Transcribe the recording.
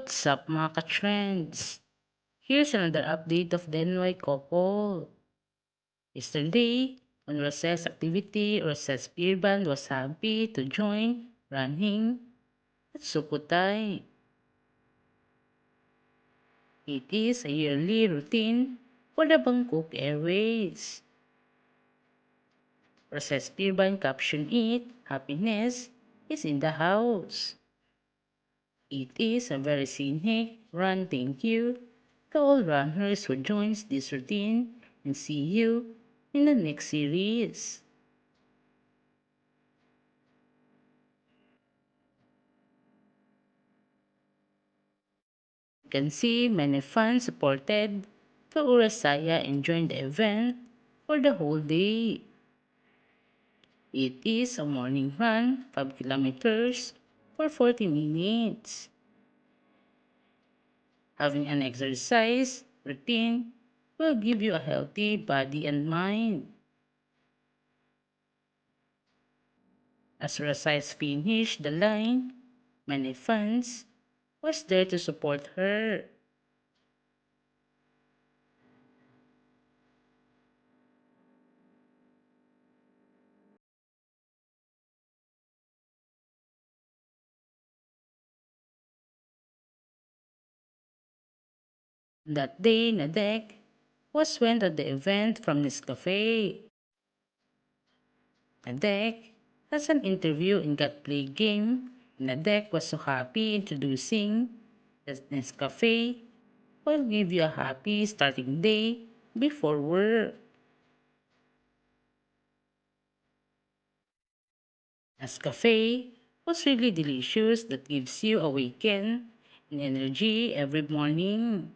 What's up mga ka-trends? Here's another update of the NY couple. Yesterday, on recess activity, recess peer band was happy to join running at Sukutay. It is a yearly routine for the Bangkok Airways. Recess peer band captioned it, "Happiness is in the house." It is a very scenic run. Thank you to all runners who joins this routine and see you in the next series. You can see many fans supported to Urasaya and joined the event for the whole day. It is a morning run, 5 kilometers for 40 minutes. Having an exercise routine will give you a healthy body and mind. As Rasais finished the line, many fans was there to support her. That day, Nadek was went at the event from Nescafe. Nadek has an interview in Got Play game. Nadek was so happy introducing the Nescafe will give you a happy starting day before work. Nescafe was really delicious that gives you a weekend and energy every morning.